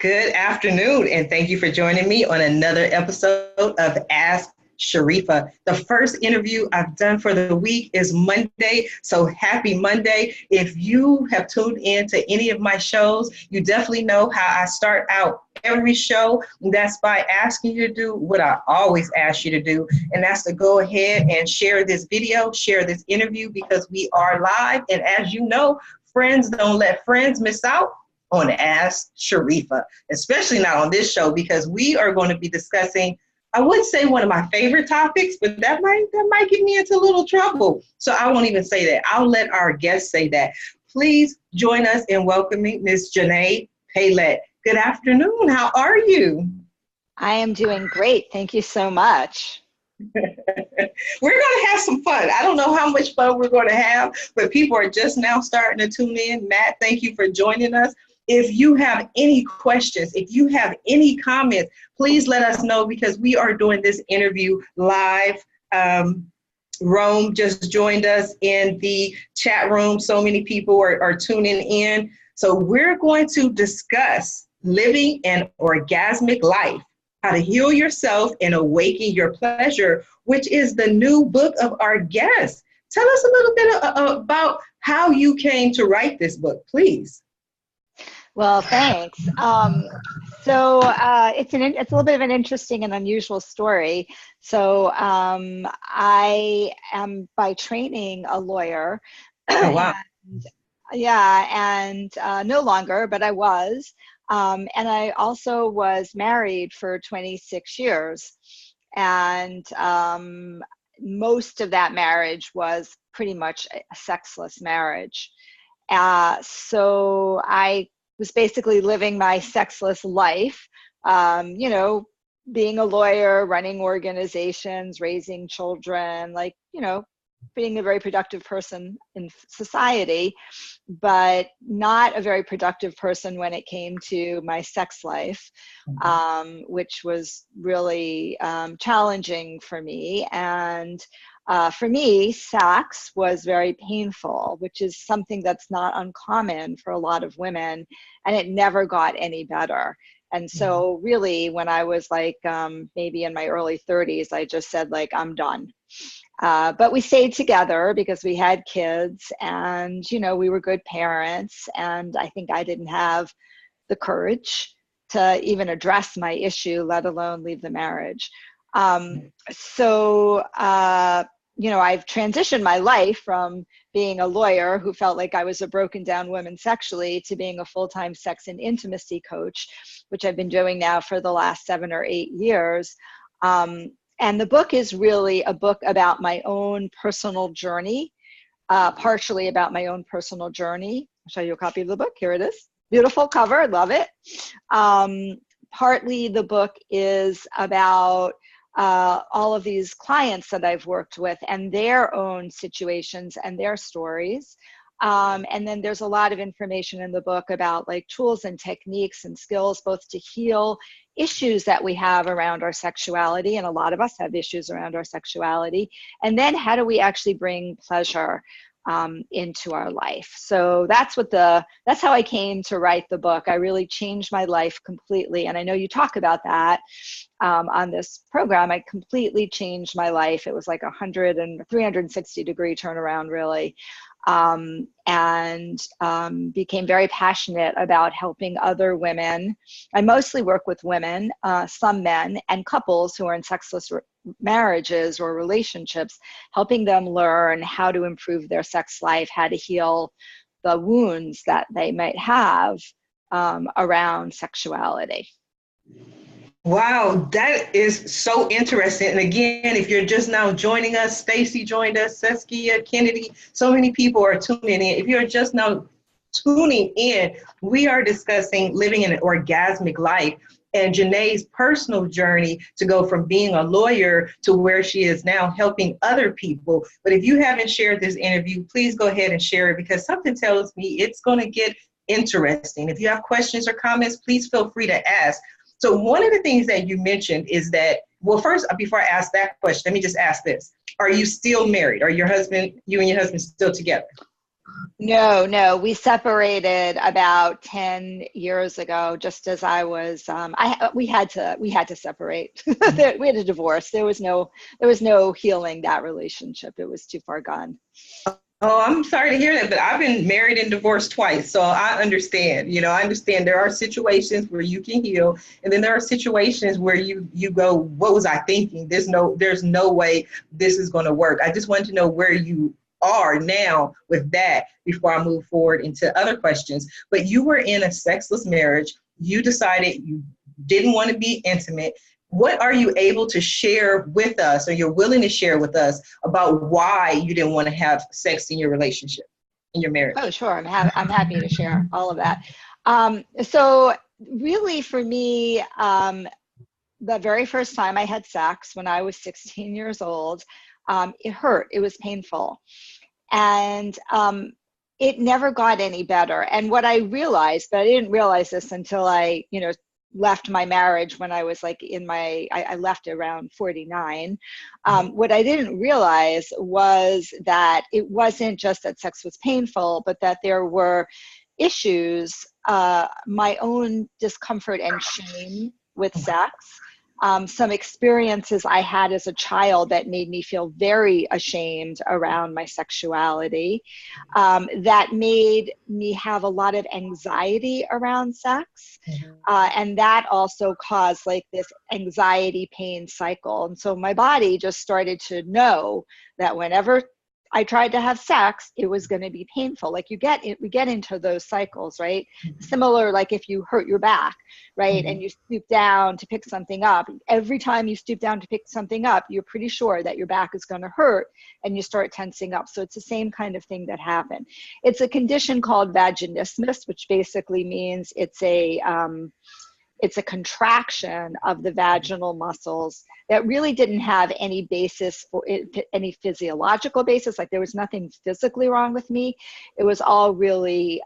Good afternoon, and thank you for joining me on another episode of Ask Sharifah. The first interview I've done for the week is Monday, so happy Monday. If you have tuned in to any of my shows, you definitely know how I start out every show. And that's by asking you to do what I always ask you to do, and that's to go ahead and share this video, share this interview, because we are live. And as you know, friends don't let friends miss out on Ask Sharifah, especially not on this show, because we are going to be discussing, I would say, one of my favorite topics, but that might get me into a little trouble. So I won't even say that. I'll let our guests say that. Please join us in welcoming Miss Xanet Pailet. Good afternoon. How are you? I am doing great. Thank you so much. We're going to have some fun. I don't know how much fun we're going to have, but people are just now starting to tune in. Matt, thank you for joining us. If you have any questions, if you have any comments, please let us know, because we are doing this interview live. Rome just joined us in the chat room. So many people are tuning in. So we're going to discuss living an orgasmic life, how to heal yourself and awaken your pleasure, which is the new book of our guest. Tell us a little bit about how you came to write this book, please. Well, thanks. It's a little bit of an interesting and unusual story. So I am by training a lawyer. Oh, wow. and no longer, but I was. And I also was married for 26 years. And most of that marriage was pretty much a sexless marriage. So I was basically living my sexless life, being a lawyer, running organizations, raising children, being a very productive person in society, but not a very productive person when it came to my sex life, which was really challenging for me. And for me, sex was very painful, which is something that's not uncommon for a lot of women, and it never got any better. And so really, when I was maybe in my early 30s, I just said, I'm done. But we stayed together because we had kids, and, we were good parents. And I think I didn't have the courage to even address my issue, let alone leave the marriage. I've transitioned my life from being a lawyer who felt like I was a broken down woman sexually to being a full-time sex and intimacy coach, which I've been doing now for the last 7 or 8 years. And the book is really a book about my own personal journey, partially about my own personal journey. I'll show you a copy of the book. Here it is. Beautiful cover. I love it. Partly the book is about all of these clients that I've worked with and their own situations and their stories. And then there's a lot of information in the book about tools and techniques and skills, both to heal issues that we have around our sexuality. And a lot of us have issues around our sexuality. And then how do we actually bring pleasure into our life? So that's how I came to write the book. I really changed my life completely. And I know you talk about that on this program. I completely changed my life. It was like 360 degree turnaround, really. And became very passionate about helping other women. I mostly work with women, some men, and couples who are in sexless marriages or relationships, helping them learn how to improve their sex life, how to heal the wounds that they might have around sexuality. Wow, that is so interesting. And again, if you're just now joining us, Stacy joined us, Saskia, Kennedy, so many people are tuning in. If you're just now tuning in, we are discussing living an orgasmic life and Xanet's personal journey to go from being a lawyer to where she is now, helping other people. But if you haven't shared this interview, please go ahead and share it, because something tells me it's going to get interesting. If you have questions or comments, please feel free to ask. So one of the things that you mentioned is that, well, first, before I ask that question, let me just ask this. Are you still married? Are you and your husband still together? No, we separated about 10 years ago, just as I was, we had to separate. We had a divorce. There was no healing that relationship. It was too far gone. Oh, I'm sorry to hear that, but I've been married and divorced twice, so I understand. I understand there are situations where you can heal, and then there are situations where you go, "What was I thinking? There's no way this is going to work." I just wanted to know where you are now with that before I move forward into other questions. But you were in a sexless marriage. You decided you didn't want to be intimate. What are you able to share with us, or you're willing to share with us, about why you didn't want to have sex in your relationship, in your Oh, marriage? sure. I'm happy to share all of that. So really for me, the very first time I had sex when I was 16 years old, it hurt. It was painful. And it never got any better. And what I realized, but I didn't realize this until I, left my marriage when I was like I left around 49. What I didn't realize was that it wasn't just that sex was painful, but that there were issues, my own discomfort and shame with sex. Some experiences I had as a child that made me feel very ashamed around my sexuality, that made me have a lot of anxiety around sex. And that also caused like this anxiety pain cycle. And so my body just started to know that whenever I tried to have sex, it was going to be painful. Like we get into those cycles, right? Similar, like if you hurt your back, right? And you stoop down to pick something up. Every time you stoop down to pick something up, you're pretty sure that your back is going to hurt and you start tensing up. So it's the same kind of thing that happened. It's a condition called vaginismus, which basically means it's a contraction of the vaginal muscles that really didn't have any basis for it, any physiological basis. Like there was nothing physically wrong with me. It was all really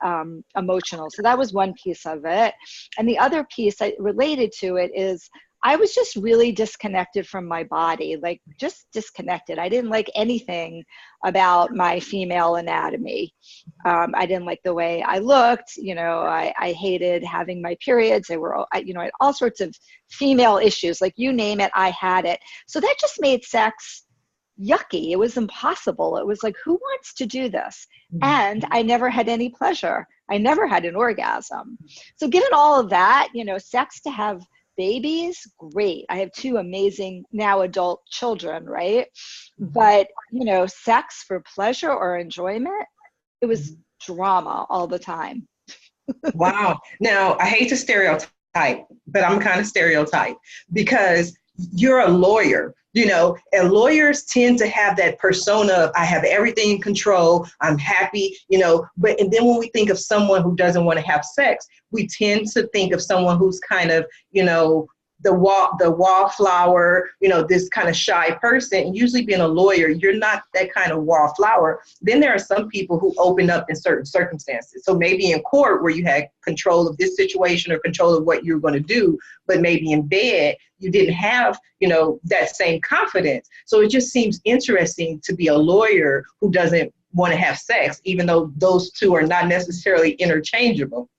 emotional. So that was one piece of it. And the other piece related to it is I was just really disconnected from my body, like just disconnected. I didn't like anything about my female anatomy. I didn't like the way I looked. I hated having my periods. They were, I had all sorts of female issues, like you name it, I had it. So that just made sex yucky. It was impossible. It was like, who wants to do this? And I never had any pleasure. I never had an orgasm. So given all of that, sex to have babies, great. I have two amazing now adult children, right? But, sex for pleasure or enjoyment, it was drama all the time. Wow. Now, I hate to stereotype, but I'm kind of stereotype because you're a lawyer, and lawyers tend to have that persona of I have everything in control, I'm happy, and then when we think of someone who doesn't want to have sex, we tend to think of someone who's kind of, the wallflower, this kind of shy person. And usually being a lawyer, you're not that kind of wallflower. Then there are some people who open up in certain circumstances. So maybe in court where you had control of this situation or control of what you're going to do, but maybe in bed, you didn't have, that same confidence. So it just seems interesting to be a lawyer who doesn't want to have sex, even though those two are not necessarily interchangeable.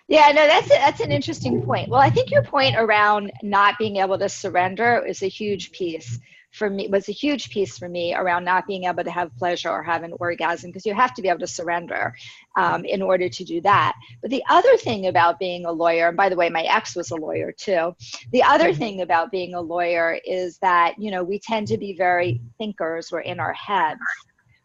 Yeah, no, that's an interesting point. Well, I think your point around not being able to surrender is a huge piece for me, was a huge piece for me around not being able to have pleasure or have an orgasm, because you have to be able to surrender in order to do that. But the other thing about being a lawyer, and by the way, my ex was a lawyer too. The other thing about being a lawyer is that, we tend to be very thinkers. We're in our heads,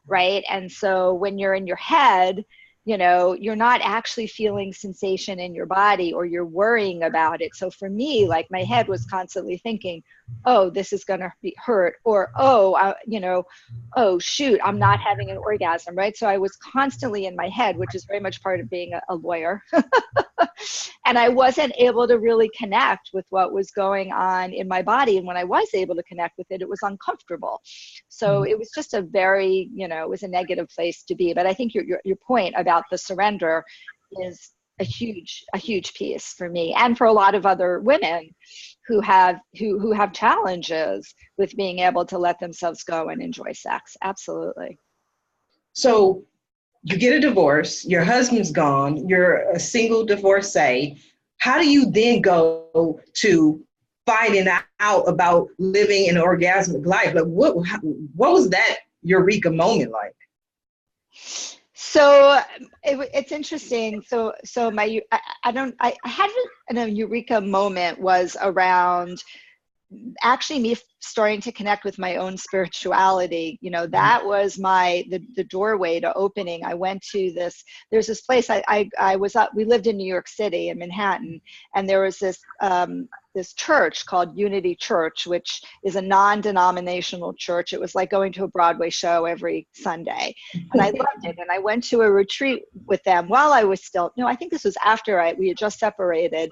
right? And so when you're in your head, you're not actually feeling sensation in your body, or you're worrying about it. So for me, like my head was constantly thinking, oh, this is going to be hurt, or, oh, oh, shoot, I'm not having an orgasm, right? So I was constantly in my head, which is very much part of being a lawyer. And I wasn't able to really connect with what was going on in my body. And when I was able to connect with it, it was uncomfortable. So it was just a very, it was a negative place to be. But I think your point about the surrender is a huge piece for me, and for a lot of other women who have challenges with being able to let themselves go and enjoy sex. Absolutely. So you get a divorce, your husband's gone, you're a single divorcee. How do you then go to finding out about living an orgasmic life? Like what was that eureka moment like? So it's interesting. So I had a eureka moment was around actually me starting to connect with my own spirituality. You know, that was the doorway to opening. I went to there's this place I was up, we lived in New York City in Manhattan, and there was this church called Unity Church, which is a non-denominational church. It was like going to a Broadway show every Sunday. And I loved it. And I went to a retreat with them while I was still, no, I think this was after we had just separated.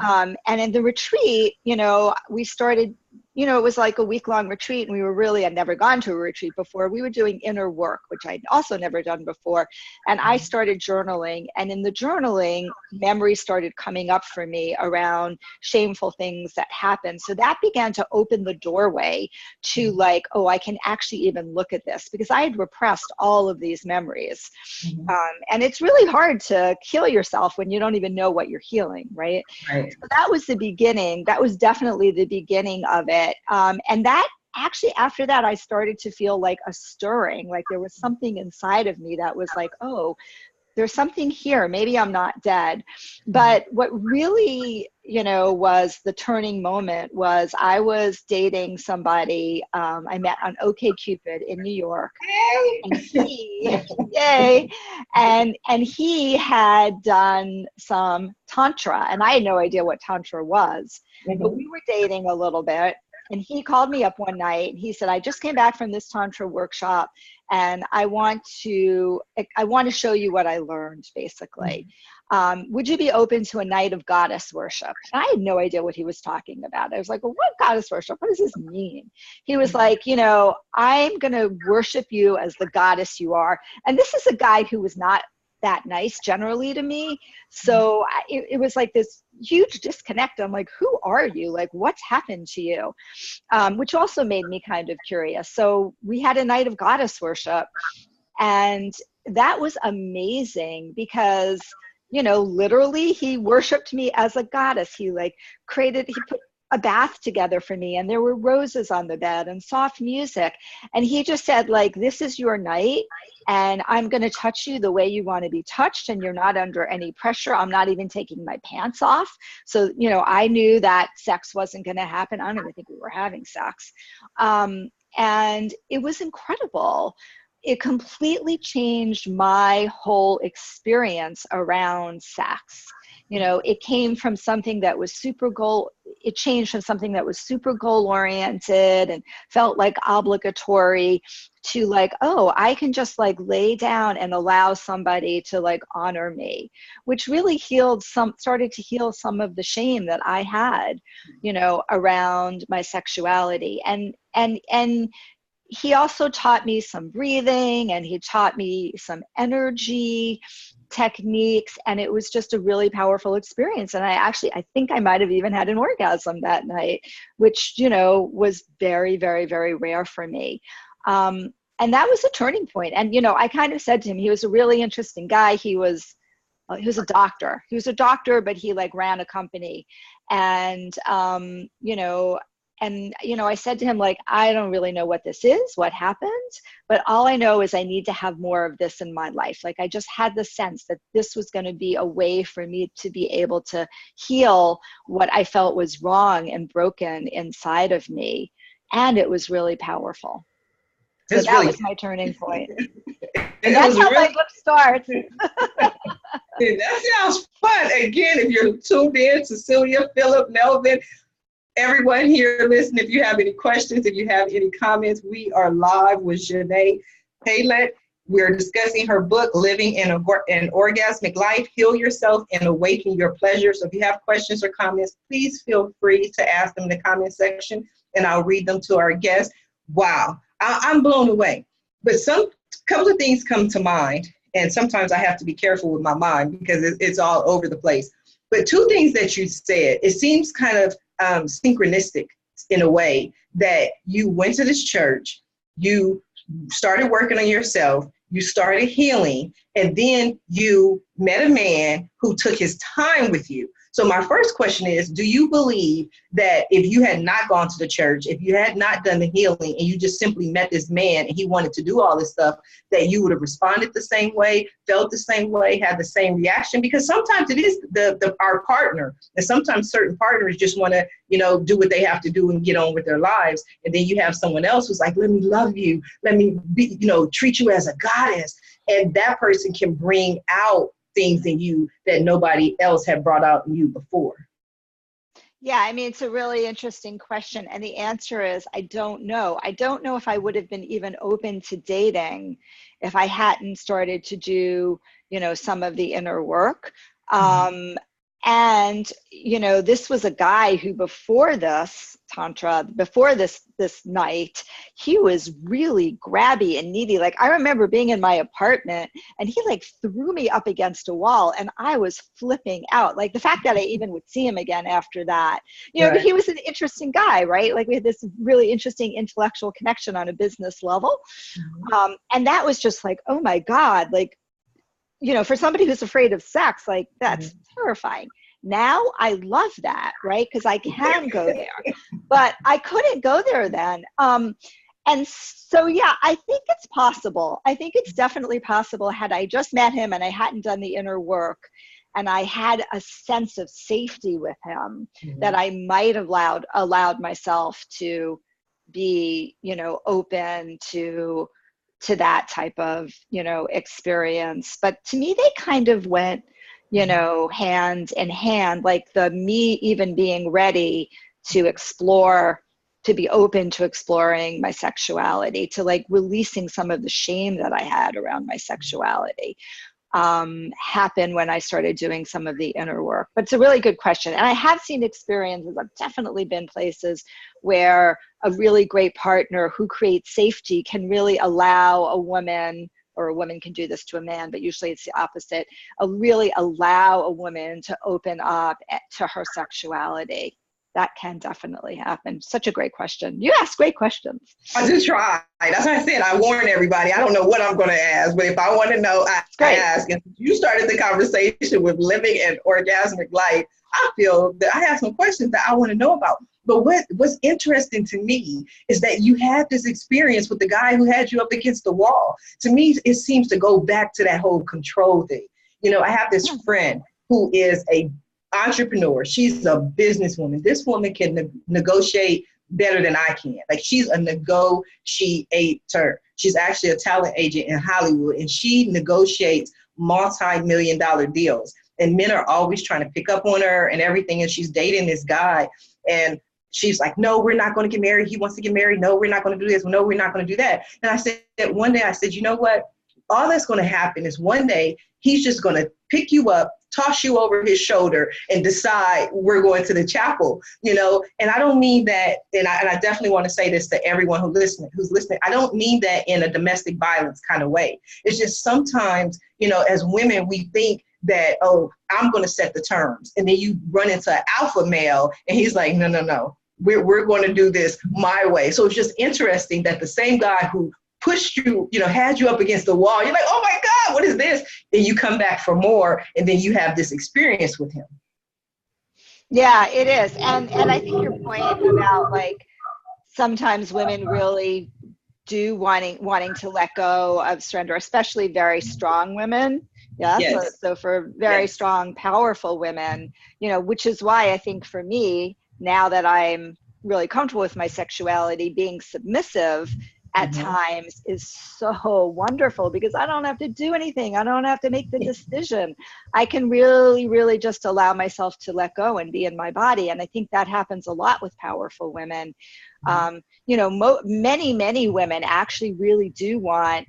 And in the retreat, you know, we started, you know, it was like a week-long retreat, and we were really, I'd never gone to a retreat before. We were doing inner work, which I'd also never done before. And I started journaling, and in the journaling, memories started coming up for me around shameful things that happened. So that began to open the doorway to like, oh, I can actually even look at this, because I had repressed all of these memories. And it's really hard to heal yourself when you don't even know what you're healing, right? Right. So that was the beginning. That was definitely the beginning of it. And that actually, after that, I started to feel like a stirring, like there was something inside of me that was like, oh, there's something here. Maybe I'm not dead. But what really, you know, was the turning moment was I was dating somebody I met on OkCupid in New York. And he, yay, and he had done some Tantra, and I had no idea what Tantra was. But we were dating a little bit. And he called me up one night and he said, I just came back from this Tantra workshop and I want to show you what I learned, basically. Would you be open to a night of goddess worship? And I had no idea what he was talking about. I was like, well, what goddess worship? What does this mean? He was like, you know, I'm going to worship you as the goddess you are. And this is a guy who was not that nice generally to me. So it was like this huge disconnect. I'm like, who are you? Like, what's happened to you? Which also made me kind of curious. So we had a night of goddess worship, and that was amazing because, you know, literally he worshiped me as a goddess. He put a bath together for me, and there were roses on the bed and soft music. And he just said, like, this is your night, and I'm going to touch you the way you want to be touched, and you're not under any pressure. I'm not even taking my pants off. So, you know, I knew that sex wasn't going to happen. I don't even think we were having sex. And it was incredible. It completely changed my whole experience around sex. You know, it came from something that was it changed from something that was super goal oriented and felt like obligatory to like, oh, I can just like lay down and allow somebody to like honor me, which really started to heal some of the shame that I had, you know, around my sexuality. And he also taught me some breathing, and he taught me some energy techniques, and it was just a really powerful experience. And I think I might have even had an orgasm that night, which, you know, was very, very, very rare for me. And that was a turning point. And, you know, I kind of said to him, he was a really interesting guy. He was a doctor. He was a doctor, but he like ran a company. And, I said to him, like, I don't really know what this is, what happened, but all I know is I need to have more of this in my life. Like, I just had the sense that this was going to be a way for me to be able to heal what I felt was wrong and broken inside of me. And it was really powerful. So that was my turning point. And that's how my book starts. That sounds fun. Again, if you're tuned in, Cecilia, Philip, Melvin, everyone here, listen, if you have any questions, if you have any comments, we are live with Xanet Pailet. We're discussing her book, Living an Orgasmic Life, Heal Yourself and Awaken Your Pleasure. So if you have questions or comments, please feel free to ask them in the comment section, and I'll read them to our guests. Wow, I'm blown away. But some couple of things come to mind, and sometimes I have to be careful with my mind because it's all over the place. But two things that you said, it seems kind of synchronistic in a way, that you went to this church, you started working on yourself, you started healing, and then you met a man who took his time with you. So my first question is, do you believe that if you had not gone to the church, if you had not done the healing, and you just simply met this man and he wanted to do all this stuff, that you would have responded the same way, felt the same way, had the same reaction? Because sometimes it is our partner, and sometimes certain partners just want to, do what they have to do and get on with their lives. And then you have someone else who's like, let me love you, let me be, treat you as a goddess. And that person can bring out things in you that nobody else had brought out in you before. Yeah, I mean, it's a really interesting question. And the answer is, I don't know. I don't know if I would have been even open to dating if I hadn't started to do, some of the inner work. And, this was a guy who before this Tantra, before this night, he was really grabby and needy. Like, I remember being in my apartment and he like threw me up against a wall and I was flipping out. Like the fact that I even would see him again after that, Right. But he was an interesting guy, right? Like we had this really interesting intellectual connection on a business level. And that was just like, oh my God, like, for somebody who's afraid of sex, like that's terrifying. Now I love that, right? Because I can go there, but I couldn't go there then. And so, yeah, I think it's possible. I think it's definitely possible had I just met him and I hadn't done the inner work and I had a sense of safety with him, that I might have allowed myself to be, open to that type of, experience. But to me, they kind of went, hand in hand, like the me even being ready to explore, to be open to exploring my sexuality, to like releasing some of the shame that I had around my sexuality, happened when I started doing some of the inner work. But it's a really good question. And I have seen experiences, I've definitely been places where a really great partner who creates safety can really allow a woman, or a woman can do this to a man, but usually it's the opposite, really allow a woman to open up to her sexuality. That can definitely happen. Such a great question. You ask great questions. I just try. That's why I said I warn everybody. I don't know what I'm going to ask, but if I want to know, I ask. And you started the conversation with living an orgasmic life. I feel that I have some questions that I want to know about. But what's interesting to me is that you had this experience with the guy who had you up against the wall. To me, it seems to go back to that whole control thing. I have this friend who is a entrepreneur. She's a businesswoman. This woman can negotiate better than I can. Like, she's a negotiator. She's actually a talent agent in Hollywood, and she negotiates multi-million-dollar deals. And men are always trying to pick up on her and everything. And she's dating this guy, and she's like, no, we're not going to get married. He wants to get married. No, we're not going to do this. No, we're not going to do that. And I said, one day, you know what? All that's going to happen is one day he's just going to pick you up, toss you over his shoulder, and decide we're going to the chapel, And I don't mean that, and I definitely want to say this to everyone who's listening. I don't mean that in a domestic violence kind of way. It's just sometimes, as women, we think that, oh, I'm going to set the terms. And then you run into an alpha male and he's like, no, we're going to do this my way. So it's just interesting that the same guy who pushed you, had you up against the wall, you're like, oh my God, what is this? And you come back for more, and then you have this experience with him. Yeah, it is. And I think your point about like sometimes women really do wanting to let go of surrender, especially very strong women. Yeah. Yes. So for very strong, powerful women, which is why I think for me, now that I'm really comfortable with my sexuality, being submissive at times is so wonderful, because I don't have to do anything. I don't have to make the decision. I can really, really just allow myself to let go and be in my body. And I think that happens a lot with powerful women. Many women actually really do want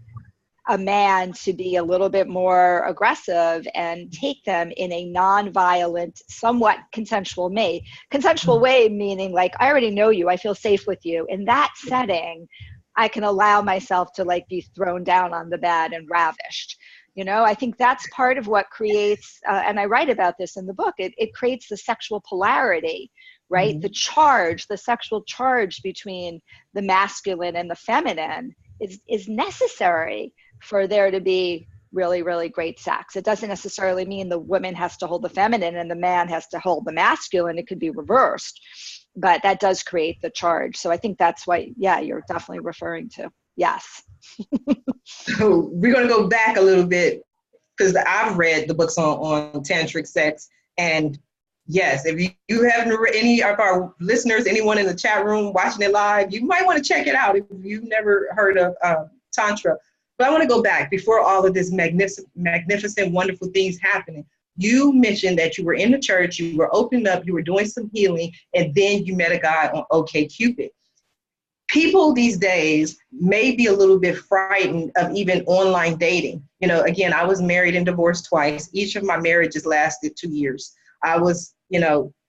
a man to be a little bit more aggressive and take them in a non-violent, somewhat consensual way, meaning like, I already know you, I feel safe with you. In that setting, I can allow myself to like be thrown down on the bed and ravished. I think that's part of what creates, and I write about this in the book, it creates the sexual polarity, right? The sexual charge between the masculine and the feminine is necessary for there to be really, really great sex. It doesn't necessarily mean the woman has to hold the feminine and the man has to hold the masculine. It could be reversed, but that does create the charge. So I think that's what, yeah, you're definitely referring to. Yes. So we're going to go back a little bit, because I've read the books on tantric sex. And yes, if you haven't read, any of our listeners, anyone in the chat room watching it live, you might want to check it out if you've never heard of Tantra. But I want to go back before all of this magnificent, wonderful things happening. You mentioned that you were in the church, you were opened up, you were doing some healing, and then you met a guy on OkCupid. People these days may be a little bit frightened of even online dating. You know, again, I was married and divorced twice. Each of my marriages lasted 2 years. I was,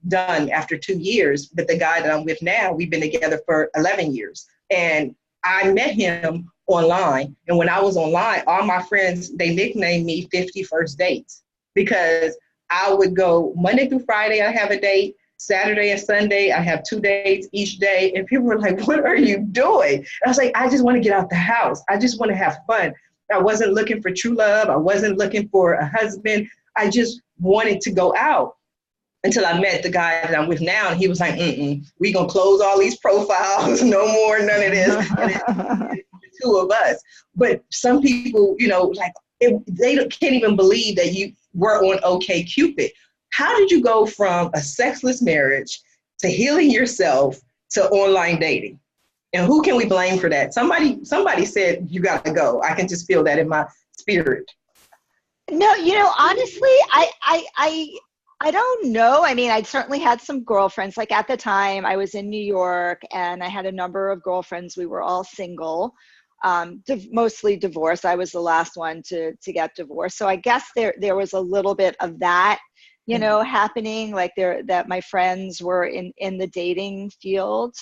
done after 2 years, but the guy that I'm with now, we've been together for 11 years. And I met him online. And when I was online, all my friends, they nicknamed me 50 First Dates, because I would go Monday through Friday, I have a date. Saturday and Sunday, I have 2 dates each day. And people were like, what are you doing? I was like, I just want to get out the house. I just want to have fun. I wasn't looking for true love. I wasn't looking for a husband. I just wanted to go out, until I met the guy that I'm with now. And he was like, we going to close all these profiles. No more, none of this. And it's the two of us. But some people, they can't even believe that you were on OkCupid. How did you go from a sexless marriage to healing yourself to online dating? And who can we blame for that? Somebody said, you got to go. I can just feel that in my spirit. No, honestly, I don't know. I mean, I'd certainly had some girlfriends. Like at the time I was in New York and I had a number of girlfriends. We were all single, mostly divorced. I was the last one to get divorced. So I guess there was a little bit of that, happening, like that my friends were in the dating field.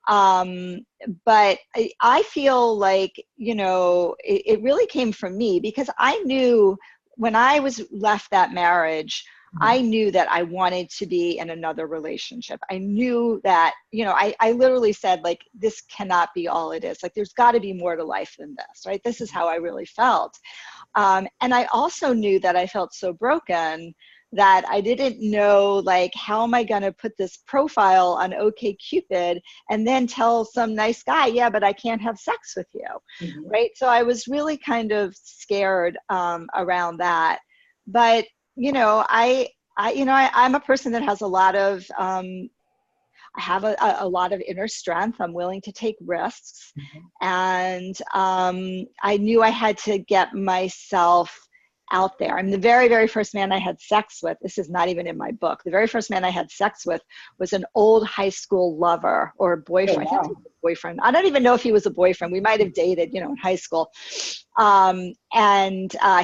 But I feel like, it really came from me, because I knew when I was left that marriage, I knew that I wanted to be in another relationship. I knew that, I literally said, like, this cannot be all it is. Like, there's got to be more to life than this, right? This is how I really felt. And I also knew that I felt so broken that I didn't know, like, how am I going to put this profile on OkCupid and then tell some nice guy, yeah, but I can't have sex with you, right? So I was really kind of scared around that. But I'm a person that has a lot of, I have a lot of inner strength. I'm willing to take risks. And I knew I had to get myself out there. I'm the very, very first man I had sex with. This is not even in my book. The very first man I had sex with was an old high school lover or boyfriend. Oh, wow. I think he was a boyfriend. I don't even know if he was a boyfriend. We might have dated, in high school. And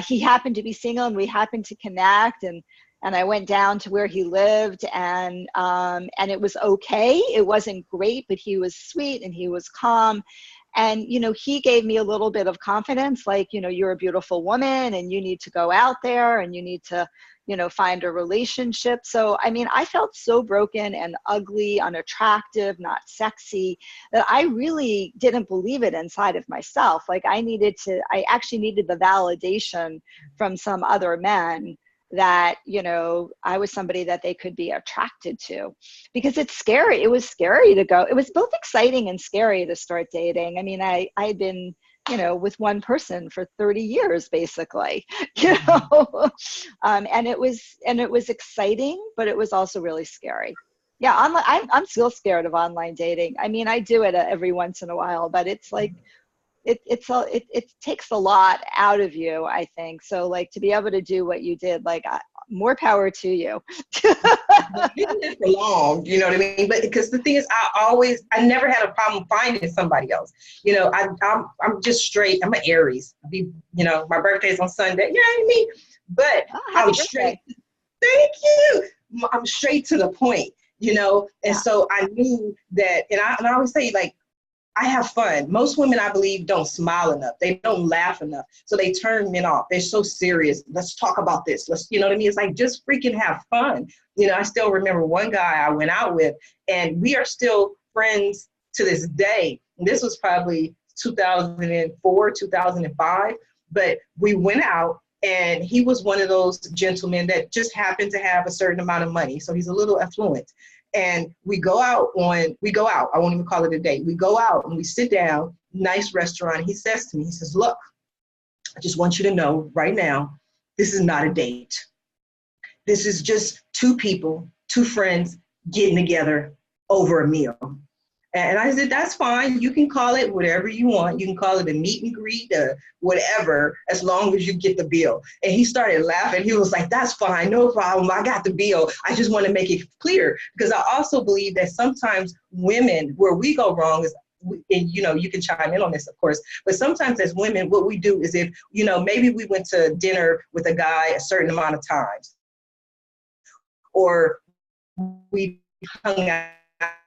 he happened to be single, and we happened to connect, and I went down to where he lived, and it was okay. It wasn't great, but he was sweet and he was calm. And, he gave me a little bit of confidence, like, you're a beautiful woman and you need to go out there and you need to, find a relationship. So, I mean, I felt so broken and ugly, unattractive, not sexy, that I really didn't believe it inside of myself. Like I actually needed the validation from some other men that, I was somebody that they could be attracted to, because it's scary. It was scary to go. It was both exciting and scary to start dating. I mean, I'd been, with one person for 30 years, basically, and it was exciting, but it was also really scary. Yeah. I'm still scared of online dating. I mean, I do it every once in a while, but it's like, it takes a lot out of you, I think. So like to be able to do what you did, like more power to you. It's for long, you know what I mean? But because the thing is, I never had a problem finding somebody else. I'm just straight. I'm an Aries. My birthday's on Sunday. You know what I mean? But I'm straight. Thank you. I'm straight to the point. And so I knew that, and I always say, like, I have fun. Most women, I believe, don't smile enough. They don't laugh enough. So they turn men off. They're so serious. Let's talk about this. You know what I mean? It's like, just freaking have fun. I still remember one guy I went out with, and we are still friends to this day. And this was probably 2004, 2005. but we went out, and he was one of those gentlemen that just happened to have a certain amount of money. So he's a little affluent. And we go out, I won't even call it a date. We go out and we sit down, nice restaurant. He says to me, he says, look, I just want you to know right now, this is not a date. This is just two people, two friends getting together over a meal. And I said, that's fine. You can call it whatever you want. You can call it a meet and greet or whatever, as long as you get the bill. And he started laughing. He was like, that's fine. No problem. I got the bill. I just want to make it clear, because I also believe that sometimes women, where we go wrong is, and you can chime in on this, of course, but sometimes as women, what we do is, if, maybe we went to dinner with a guy a certain amount of times, or we hung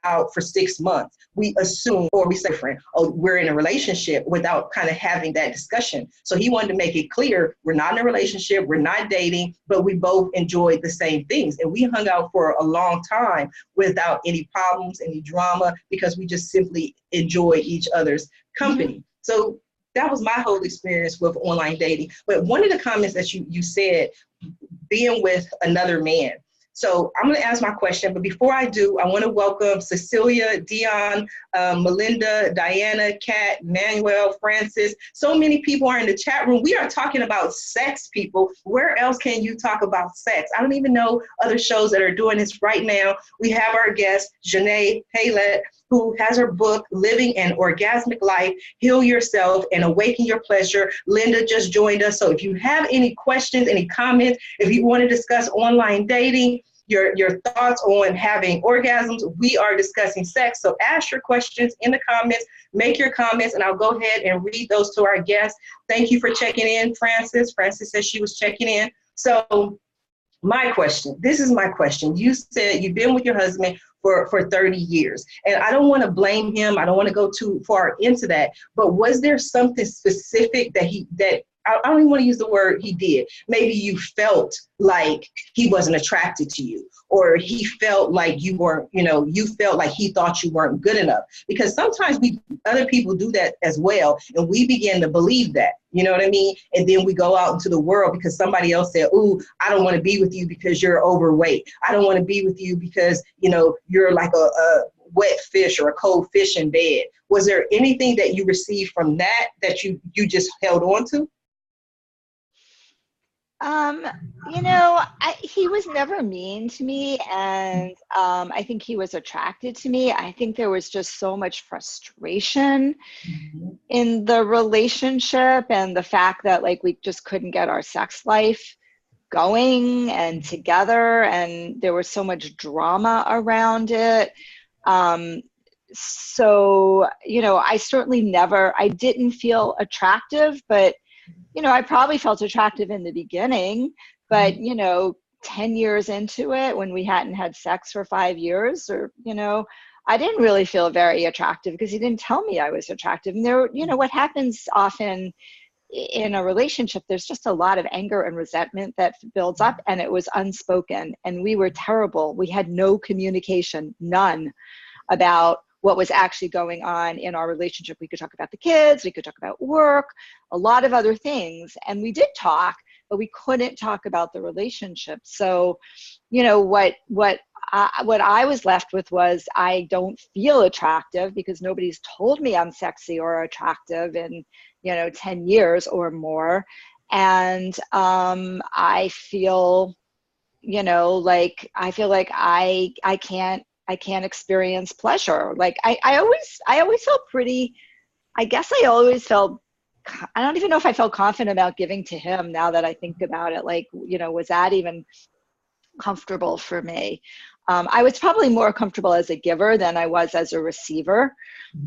out for 6 months, we assume, or we say, friend, oh, we're in a relationship, without kind of having that discussion. So he wanted to make it clear, we're not in a relationship, we're not dating, but we both enjoyed the same things. And we hung out for a long time without any problems, any drama, because we just simply enjoy each other's company. So that was my whole experience with online dating. But one of the comments that you said, being with another man. So I'm going to ask my question, but before I do, I want to welcome Cecilia, Dion, Melinda, Diana, Kat, Manuel, Francis. So many people are in the chat room. We are talking about sex, people. Where else can you talk about sex? I don't even know other shows that are doing this right now. We have our guest, Xanet Pailet, who has her book, Living an Orgasmic Life, Heal Yourself and Awaken Your Pleasure. Linda just joined us. So if you have any questions, any comments, if you want to discuss online dating, your thoughts on having orgasms, we are discussing sex. So ask your questions in the comments, make your comments, and I'll go ahead and read those to our guests. Thank you for checking in, Francis. Francis said she was checking in. So this is my question. You said you've been with your husband for 30 years. And I don't want to blame him. I don't want to go too far into that. But was there something specific that I don't even want to use the word he did. Maybe you felt like he wasn't attracted to you, or he felt like you weren't, you felt like he thought you weren't good enough. Because sometimes other people do that as well, and we begin to believe that, you know what I mean? And then we go out into the world because somebody else said, ooh, I don't want to be with you because you're overweight. I don't want to be with you because, you're like a wet fish or a cold fish in bed. Was there anything that you received from that you just held on to? He was never mean to me, and I think he was attracted to me. I think there was just so much frustration in the relationship, and the fact that we just couldn't get our sex life going and together, and there was so much drama around it. So, I didn't feel attractive, but I probably felt attractive in the beginning, but, 10 years into it, when we hadn't had sex for 5 years, or, I didn't really feel very attractive because he didn't tell me I was attractive. And there, what happens often in a relationship, there's just a lot of anger and resentment that builds up, and it was unspoken, and we were terrible. We had no communication, none, about what was actually going on in our relationship. We could talk about the kids, we could talk about work, a lot of other things. And we did talk, but we couldn't talk about the relationship. So, what I was left with was, I don't feel attractive because nobody's told me I'm sexy or attractive in, 10 years or more. And I feel, I can't experience pleasure. I always felt pretty, I don't even know if I felt confident about giving to him, now that I think about it. Was that even comfortable for me? I was probably more comfortable as a giver than I was as a receiver.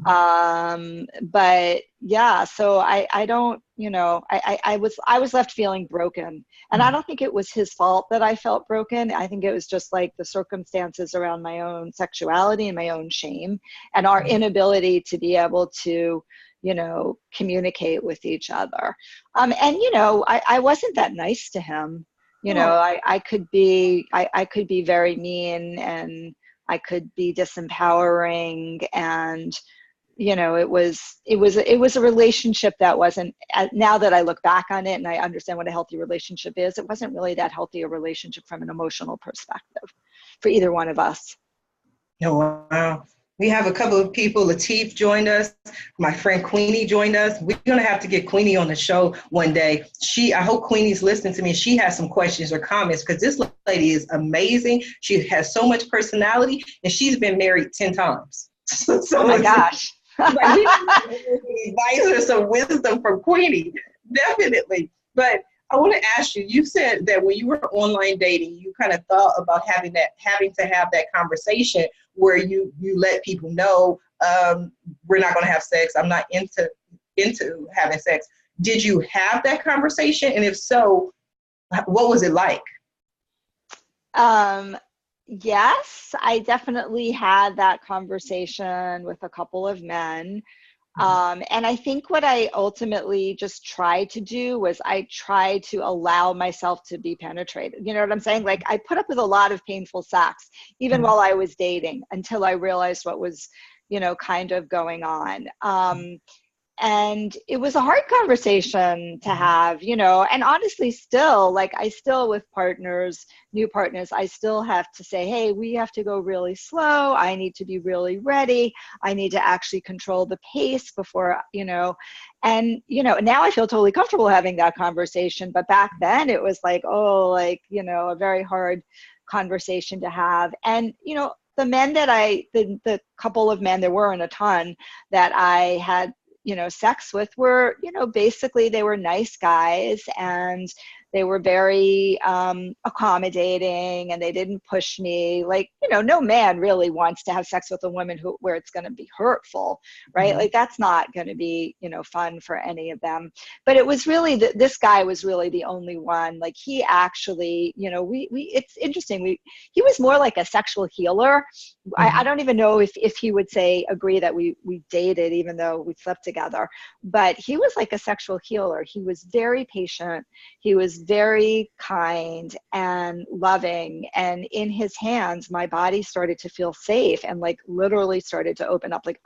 But yeah, so I don't, I was left feeling broken, and I don't think it was his fault that I felt broken. I think it was just the circumstances around my own sexuality and my own shame, and our inability to be able to, communicate with each other. And, I wasn't that nice to him. I could be very mean, and I could be disempowering, and you know, it was a relationship that wasn't, now that I look back on it and I understand what a healthy relationship is, it wasn't really that healthy a relationship from an emotional perspective for either one of us. Oh, wow. We have a couple of people. Latif joined us. My friend Queenie joined us. We're going to have to get Queenie on the show one day. I hope Queenie's listening to me. She has some questions or comments because this lady is amazing. She has so much personality and she's been married 10 times. So oh my gosh. like, we need advice or some wisdom from Queenie. Definitely. But I want to ask you, you said that when you were online dating, you kind of thought about having to have that conversation where you let people know, we're not going to have sex. I'm not into having sex. Did you have that conversation? And if so, what was it like? Yes, I definitely had that conversation with a couple of men. And I think what I ultimately just tried to do was I tried to allow myself to be penetrated. You know what I'm saying? Like, I put up with a lot of painful sex, even while I was dating, until I realized what was, you know, kind of going on. And it was a hard conversation to have, you know, and honestly still, like, I still with partners, new partners, I still have to say, hey, we have to go really slow. I need to be really ready. I need to actually control the pace before, you know, and, you know, now I feel totally comfortable having that conversation. But back then it was like, oh, like, you know, a very hard conversation to have. And, you know, the men that the couple of men, there weren't a ton that I had, you know, sex with were, you know, basically they were nice guys and they were very accommodating and they didn't push me. Like, you know, no man really wants to have sex with a woman where it's going to be hurtful, right? Like, that's not going to be, you know, fun for any of them. But it was really, this guy was really the only one. Like, he actually, you know, it's interesting. He was more like a sexual healer. I don't even know if he would agree that we dated, even though we slept together, but he was like a sexual healer. He was very patient. He was very kind and loving. And in his hands, my body started to feel safe and like literally started to open up. Like,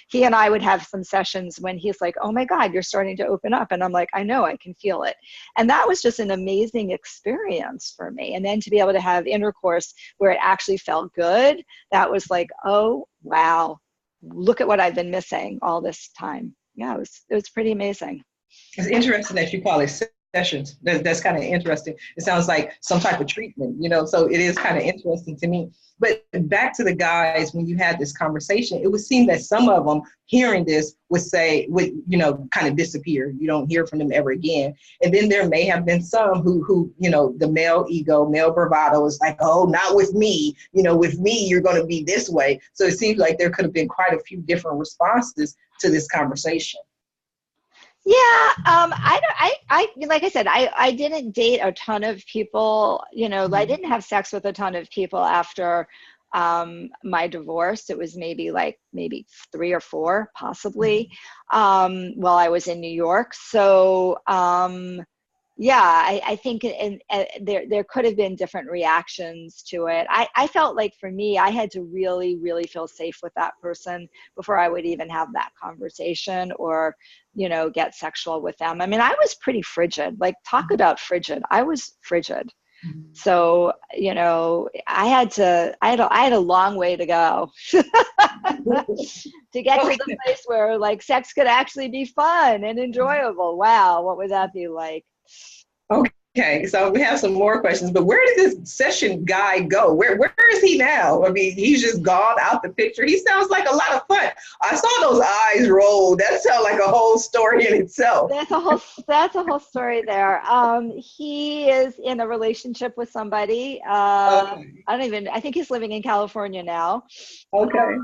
he and I would have some sessions when he's like, oh my God, you're starting to open up. And I'm like, I know, I can feel it. And that was just an amazing experience for me. And then to be able to have intercourse where it actually felt good, that was like, oh, wow, look at what I've been missing all this time. Yeah, it was pretty amazing. It's interesting that you call it sessions. That's kind of interesting. It sounds like some type of treatment, you know, so it is kind of interesting to me. But back to the guys, when you had this conversation, it would seem that some of them hearing this would you know, kind of disappear. You don't hear from them ever again. And then there may have been some who, you know, the male ego, male bravado is like, oh, not with me. You know, with me, you're going to be this way. So it seems like there could have been quite a few different responses to this conversation. Yeah, I like I said, I didn't date a ton of people, you know, I didn't have sex with a ton of people after my divorce. It was maybe 3 or 4 possibly, while I was in New York. So yeah, I think there could have been different reactions to it. I felt like for me, I had to really, really feel safe with that person before I would even have that conversation or, you know, get sexual with them. I mean, I was pretty frigid. Like, talk about frigid. I was frigid. So, you know, I had a long way to go to get to the place where like sex could actually be fun and enjoyable. Wow, what would that be like? Okay, so we have some more questions, but where did this session guy go? Where is he now? I mean, he's just gone out the picture. He sounds like a lot of fun. I saw those eyes roll. That sounds like a whole story in itself. That's a whole story there. He is in a relationship with somebody. I think he's living in California now. Okay.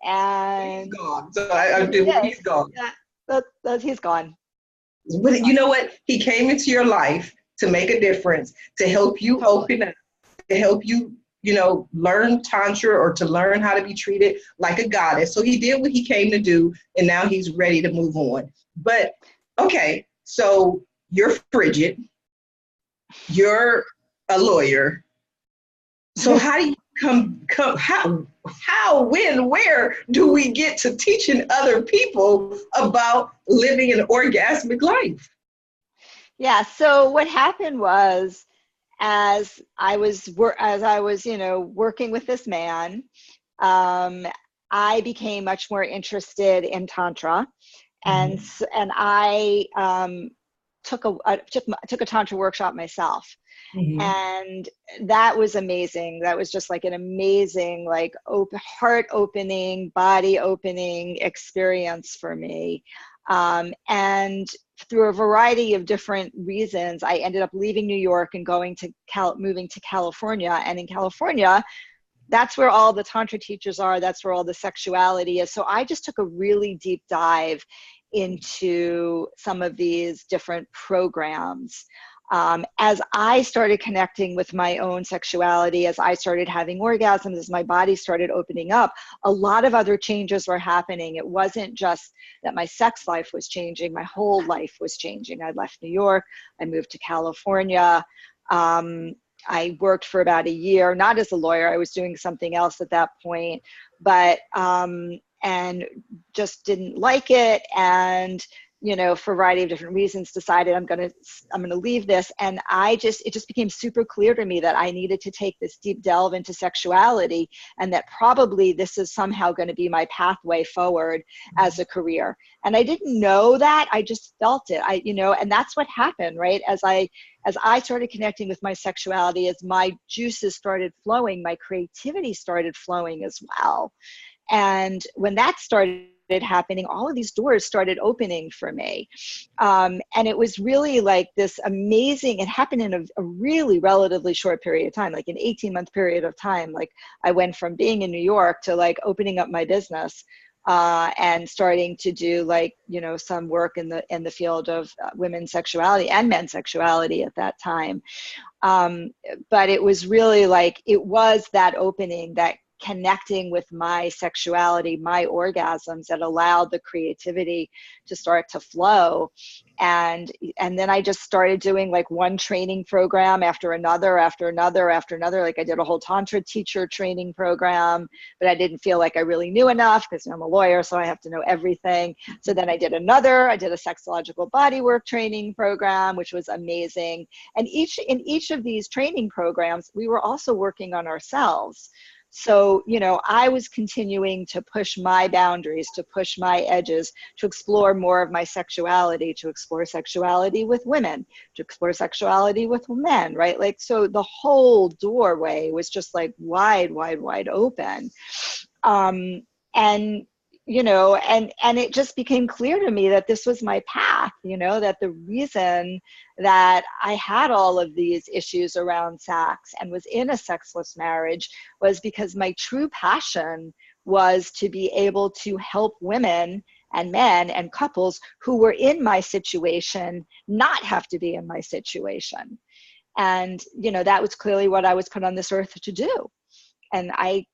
And he's gone. So he's gone. He's gone. But you know what? He came into your life to make a difference, to help you open up, to help you, you know, learn Tantra or to learn how to be treated like a goddess. So he did what he came to do, and now he's ready to move on. But, okay, so you're frigid. You're a lawyer. So how do you when, where do we get to teaching other people about living an orgasmic life? Yeah. So what happened was, as I was, working with this man, I became much more interested in Tantra, and I took a Tantra workshop myself. And that was amazing. That was just like an amazing, like heart opening, body opening experience for me. And through a variety of different reasons, I ended up leaving New York and moving to California. And in California, that's where all the Tantra teachers are. That's where all the sexuality is. So I just took a really deep dive into some of these different programs. As I started connecting with my own sexuality, as I started having orgasms, as my body started opening up, a lot of other changes were happening. It wasn't just that my sex life was changing, my whole life was changing. I left New York, I moved to California. I worked for about a year, not as a lawyer, I was doing something else at that point, but, and just didn't like it. And for a variety of different reasons, decided I'm gonna leave this. And it just became super clear to me that I needed to take this deep delve into sexuality, and that probably this is somehow going to be my pathway forward as a career. And I didn't know that, I just felt it. And that's what happened, right? As I started connecting with my sexuality, as my juices started flowing, my creativity started flowing as well. And when that started happening, all of these doors started opening for me. And it was really like this amazing, it happened in a really relatively short period of time, like an 18-month period of time. Like I went from being in New York to like opening up my business and starting to do some work in the field of women's sexuality and men's sexuality at that time. But it was really it was that opening, that connecting with my sexuality, my orgasms, that allowed the creativity to start to flow. And then I just started doing one training program after another. Like I did a whole Tantra teacher training program, but I didn't feel like I really knew enough because I'm a lawyer, so I have to know everything. So then I did a Sexological bodywork training program, which was amazing. And in each of these training programs, we were also working on ourselves. So, I was continuing to push my boundaries, to push my edges, to explore more of my sexuality, to explore sexuality with women, to explore sexuality with men, right? So the whole doorway was just wide open. And it just became clear to me that this was my path, that the reason that I had all of these issues around sex and was in a sexless marriage was because my true passion was to be able to help women and men and couples who were in my situation not have to be in my situation. And, that was clearly what I was put on this earth to do. And I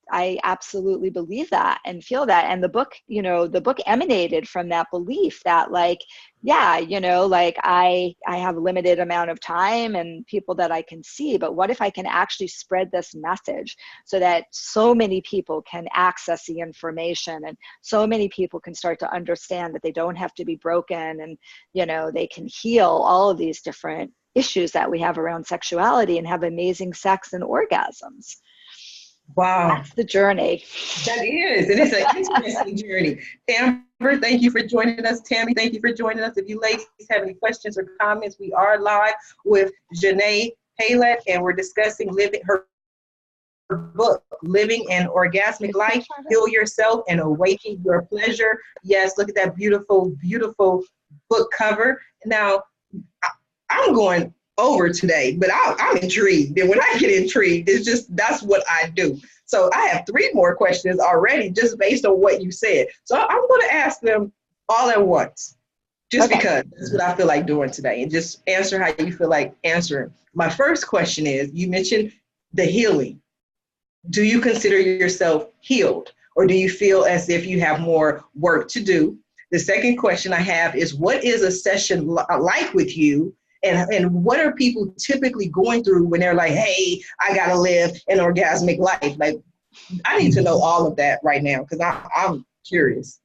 absolutely believe that and feel that. And the book emanated from that belief that I have a limited amount of time and people that I can see, but what if I can actually spread this message so that so many people can access the information and so many people can start to understand that they don't have to be broken, and, they can heal all of these different issues that we have around sexuality and have amazing sex and orgasms. Wow. That's the journey. That is. It is an interesting journey. Amber, thank you for joining us. Tammy, thank you for joining us. If you ladies have any questions or comments, we are live with Xanet Pailet, and we're discussing her book, Living an Orgasmic Life, Heal Yourself and Awaken Your Pleasure. Yes, look at that beautiful, beautiful book cover. Now, I'm going over today, but I'm intrigued. And when I get intrigued, that's what I do. So I have 3 more questions already just based on what you said. So I'm going to ask them all at once, just because that's what I feel like doing today, and just answer how you feel like answering. My first question is, you mentioned the healing. Do you consider yourself healed, or do you feel as if you have more work to do? The second question I have is, what is a session like with you? And what are people typically going through when they're like, hey, I got to live an orgasmic life? Like, I need to know all of that right now because I'm curious.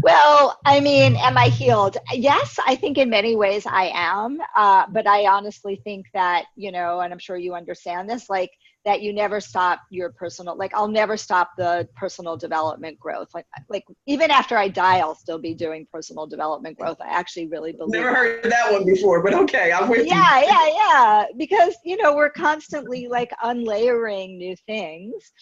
Well, I mean, am I healed? Yes, I think in many ways I am. But I honestly think that, you know, and I'm sure you understand this, like that you never stop your personal, like I'll never stop the personal development growth. Like even after I die, I'll still be doing personal development growth. I actually really believe. Never heard that one before, but okay, I'm with you. Yeah. Because, you know, we're constantly like unlayering new things.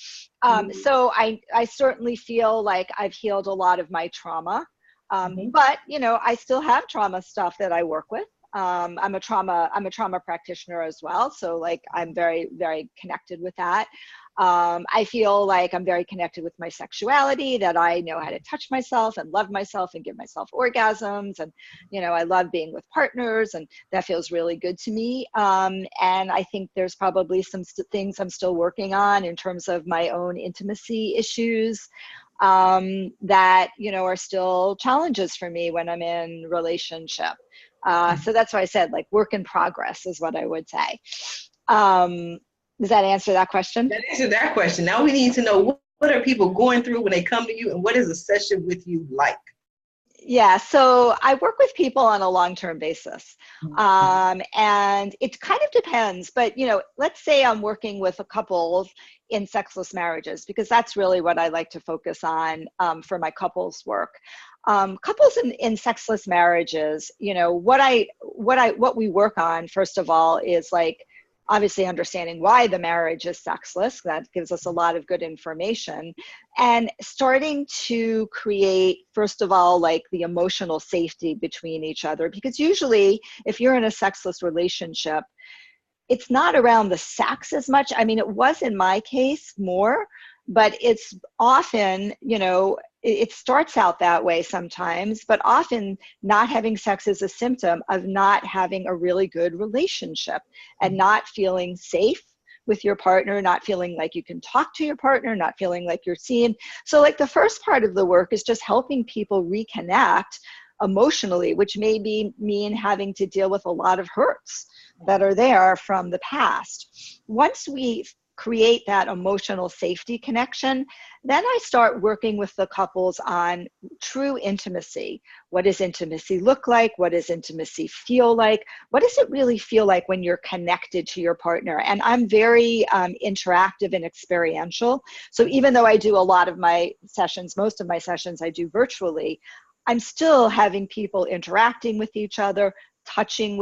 So I certainly feel like I've healed a lot of my trauma. But, you know, I still have trauma stuff that I work with. I'm a trauma practitioner as well. So like, I'm very, very connected with that. I feel like I'm very connected with my sexuality, that I know how to touch myself and love myself and give myself orgasms. And, you know, I love being with partners, and that feels really good to me. And I think there's probably some things I'm still working on in terms of my own intimacy issues, that, you know, are still challenges for me when I'm in relationship. So that's why I said like work in progress is what I would say. Does that answer that question? That answered that question. Now we need to know what are people going through when they come to you, and what is a session with you like? Yeah, so I work with people on a long-term basis. And it kind of depends, but, you know, let's say I'm working with a couple in sexless marriages, because that's really what I like to focus on for my couples work. Couples in sexless marriages, you know, what we work on, first of all, is like, obviously understanding why the marriage is sexless. That gives us a lot of good information. And starting to create, first of all, like the emotional safety between each other. Because usually if you're in a sexless relationship, it's not around the sex as much. I mean, it was in my case more, but it's often, you know, it starts out that way sometimes, but often not having sex is a symptom of not having a really good relationship and not feeling safe with your partner, not feeling like you can talk to your partner, not feeling like you're seen. So like the first part of the work is just helping people reconnect emotionally, which may mean having to deal with a lot of hurts that are there from the past. Once we create that emotional safety connection, then I start working with the couples on true intimacy. What does intimacy look like? What does intimacy feel like? What does it really feel like when you're connected to your partner? And I'm very interactive and experiential. So even though I do a lot of my sessions, most of my sessions I do virtually, I'm still having people interacting with each other, touching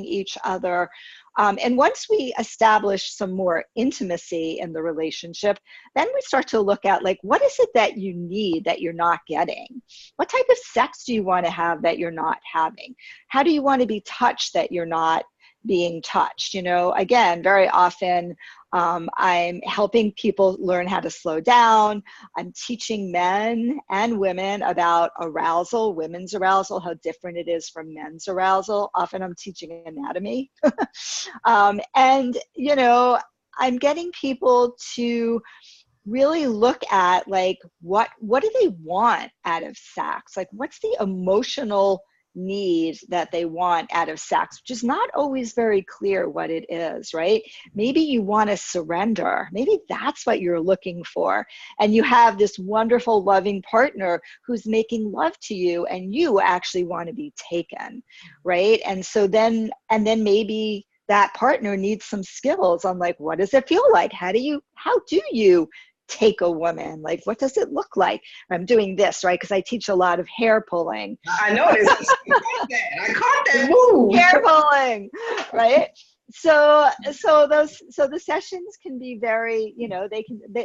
each other. And once we establish some more intimacy in the relationship, then we start to look at like, what is it that you need that you're not getting? What type of sex do you want to have that you're not having? How do you want to be touched that you're not being touched? You know, again, very often I'm helping people learn how to slow down. I'm teaching men and women about arousal, women's arousal, how different it is from men's arousal. Often I'm teaching anatomy. And, you know, I'm getting people to really look at like, what do they want out of sex? Like, what's the emotional need that they want out of sex, which is not always very clear what it is, right? Maybe you want to surrender. Maybe that's what you're looking for. And you have this wonderful, loving partner who's making love to you, and you actually want to be taken, right? And so then maybe that partner needs some skills on like, what does it feel like? How do you take a woman? Like, what does it look like? I'm doing this, right? Because I teach a lot of hair pulling. I noticed. I caught that move. Hair pulling, right? So the sessions can be very, you know,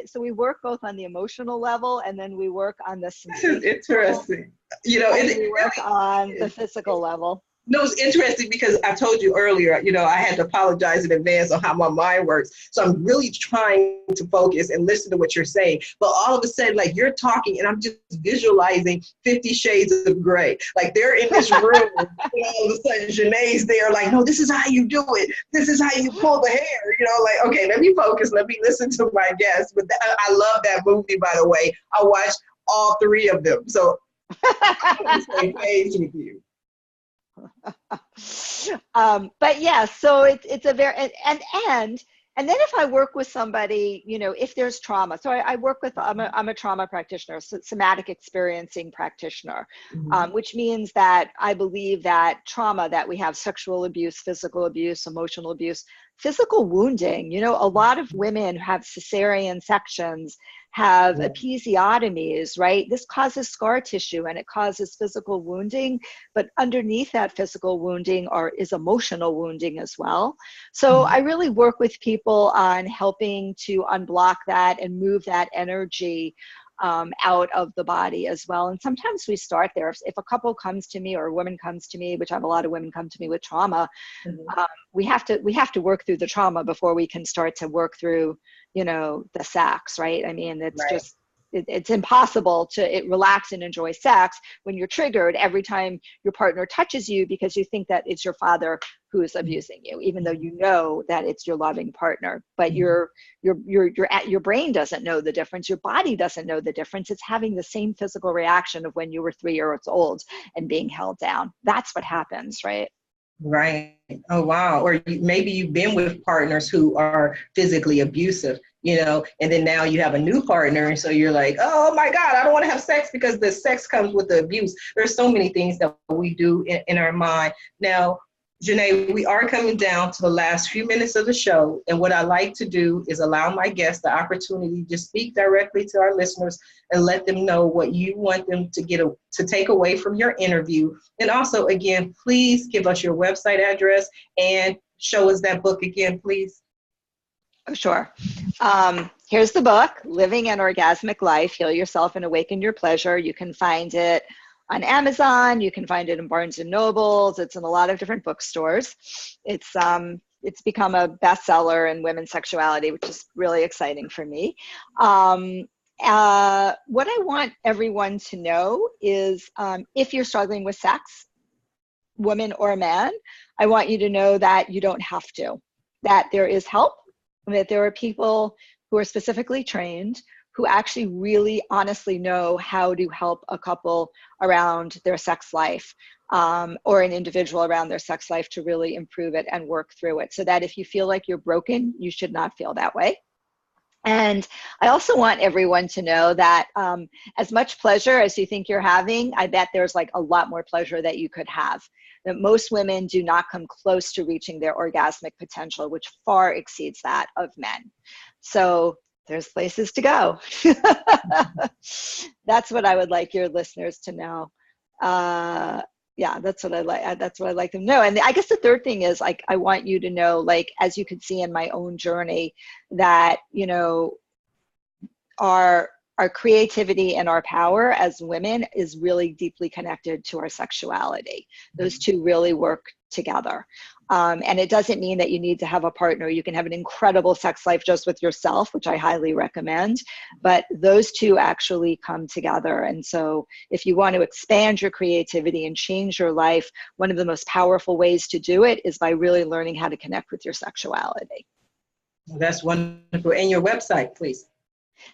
so we work both on the emotional level, and then we work on the This is interesting. You know, we work on the physical level. No, it's interesting because I told you earlier, you know, I had to apologize in advance on how my mind works. So I'm really trying to focus and listen to what you're saying. But all of a sudden, like, you're talking and I'm just visualizing 50 Shades of Grey. Like, they're in this room and all of a sudden Janae's there like, no, this is how you do it. This is how you pull the hair. You know, like, okay, let me focus. Let me listen to my guests. But I love that movie, by the way. I watched all three of them. So I'm on the same page with you. But yeah, so it's a very, and then if I work with somebody, you know, if there's trauma, so I work with, I'm a trauma practitioner, somatic experiencing practitioner, which means that I believe that trauma that we have, sexual abuse, physical abuse, emotional abuse, physical wounding, you know, a lot of women who have cesarean sections have episiotomies, right? This causes scar tissue and it causes physical wounding, but underneath that physical wounding is emotional wounding as well. So I really work with people on helping to unblock that and move that energy out of the body as well. And sometimes we start there. If a couple comes to me or a woman comes to me, which I have a lot of women come to me with trauma, we have to work through the trauma before we can start to work through, you know, the sex, right? I mean, it's just, it's impossible to relax and enjoy sex when you're triggered every time your partner touches you because you think that it's your father who is abusing you, even though you know that it's your loving partner. But your brain doesn't know the difference. Your body doesn't know the difference. It's having the same physical reaction of when you were 3 years old and being held down. That's what happens, right? Right. Oh, wow. Or maybe you've been with partners who are physically abusive, you know, and then now you have a new partner. And so you're like, oh my God, I don't want to have sex because the sex comes with the abuse. There's so many things that we do in our mind. Now, Xanet, we are coming down to the last few minutes of the show. And what I like to do is allow my guests the opportunity to speak directly to our listeners and let them know what you want them to take away from your interview. And also, again, please give us your website address and show us that book again, please. Oh, sure. Here's the book, Living an Orgasmic Life, Heal Yourself and Awaken Your Pleasure. You can find it on Amazon. You can find it in Barnes and Nobles. It's in a lot of different bookstores. It's become a bestseller in women's sexuality, which is really exciting for me. What I want everyone to know is if you're struggling with sex, woman or man, I want you to know that you don't have to, that there is help, and that there are people who are specifically trained who actually really honestly know how to help a couple around their sex life or an individual around their sex life to really improve it and work through it, so that if you feel like you're broken, you should not feel that way. And I also want everyone to know that as much pleasure as you think you're having, I bet there's like a lot more pleasure that you could have. That most women do not come close to reaching their orgasmic potential, which far exceeds that of men. So there's places to go. That's what I would like your listeners to know. Yeah, that's what I like. That's what I'd like them to know. And I guess the third thing is, like, I want you to know, like, as you can see in my own journey, that, you know, our creativity and our power as women is really deeply connected to our sexuality. Those two really work together. And it doesn't mean that you need to have a partner. You can have an incredible sex life just with yourself, which I highly recommend, but those two actually come together. And so if you want to expand your creativity and change your life, one of the most powerful ways to do it is by really learning how to connect with your sexuality. That's wonderful. And your website, please.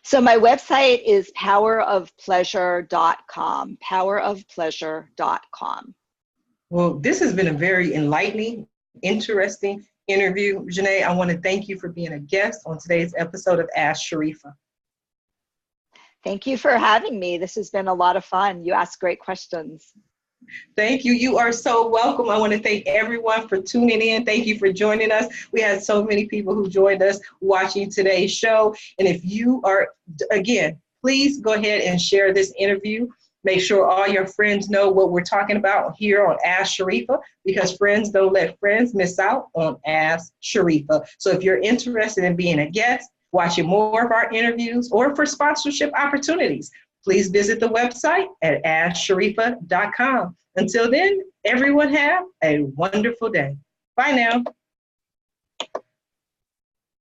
So my website is powerofpleasure.com, powerofpleasure.com. Well, this has been a very enlightening, interesting interview. Xanet, I want to thank you for being a guest on today's episode of Ask Sharifah. Thank you for having me. This has been a lot of fun. You asked great questions. Thank you. You are so welcome. I want to thank everyone for tuning in. Thank you for joining us. We had so many people who joined us watching today's show. And if you are, again, please go ahead and share this interview. Make sure all your friends know what we're talking about here on Ask Sharifah, because friends don't let friends miss out on Ask Sharifah. So if you're interested in being a guest, watching more of our interviews, or for sponsorship opportunities, please visit the website at AskSharifah.com. Until then, everyone have a wonderful day. Bye now.